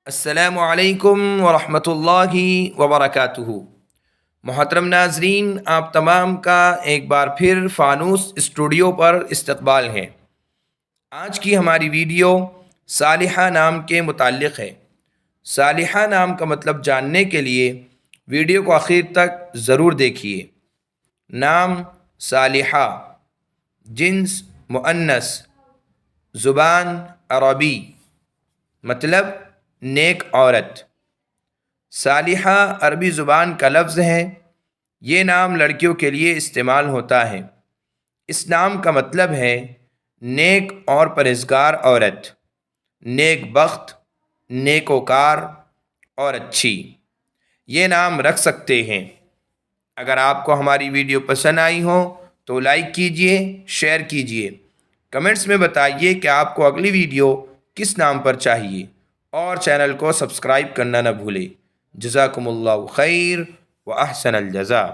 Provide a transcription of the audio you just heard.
السلام علیکم ورحمۃ اللہ وبرکاتہ۔ محترم ناظرین، آپ تمام کا ایک بار پھر فانوس اسٹوڈیو پر استقبال ہے۔ آج کی ہماری ویڈیو صالحہ نام کے متعلق ہے۔ صالحہ نام کا مطلب جاننے کے لیے ویڈیو کو آخر تک ضرور دیکھیے۔ نام صالحہ، جنس مؤنث، زبان عربی، مطلب نیک عورت۔ صالحہ عربی زبان کا لفظ ہے۔ یہ نام لڑکیوں کے لیے استعمال ہوتا ہے۔ اس نام کا مطلب ہے نیک اور پرہیزگار عورت، نیک بخت، نیکوکار اور اچھی۔ یہ نام رکھ سکتے ہیں۔ اگر آپ کو ہماری ویڈیو پسند آئی ہو تو لائک کیجئے، شیئر کیجئے، کمنٹس میں بتائیے کہ آپ کو اگلی ویڈیو کس نام پر چاہیے، اور چینل کو سبسکرائب کرنا نہ بھولے۔ جزاکم اللہ خیر و احسن الجزاء۔